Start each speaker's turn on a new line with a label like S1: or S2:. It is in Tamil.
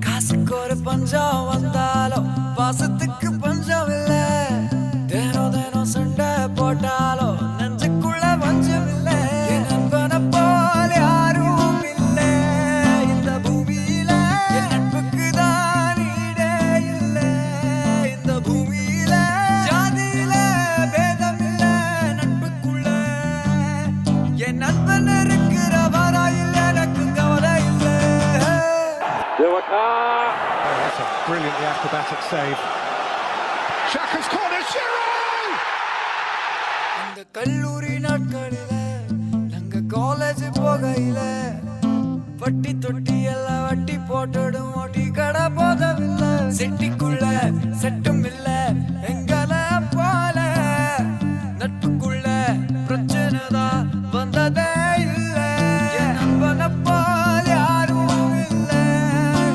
S1: காசுக்கு ஒரு பஞ்சம் வந்தாலும் பாசத்துக்கு பஞ்சம் இல்ல. தினம் தினம் சண்டை போட்டாலும் நெஞ்சுக்குள்ள பஞ்சம் இல்ல. என் நண்பனை போல யாரும் இல்ல இந்த பூமியில. என் நட்புக்கு தான் ஈடே இல்ல இந்த பூமியில. ஜாதியில பேதம் இல்ல நட்புக்குள்ள. என் நண்பன் இருக்கிற வராயில் எனக்கு கவலை இல்ல.
S2: Oh, that's a brilliantly acrobatic save. Xhaka's corner, Giroud!
S1: அந்த கல்லூரி நாட்களில நாங்க காலேஜ் போகையில வட்டி தொட்டி எல்லாம் வட்டி போட்டுடும் ஓட்டி கடை போதவில்லை. சிட்டிக்குள்ள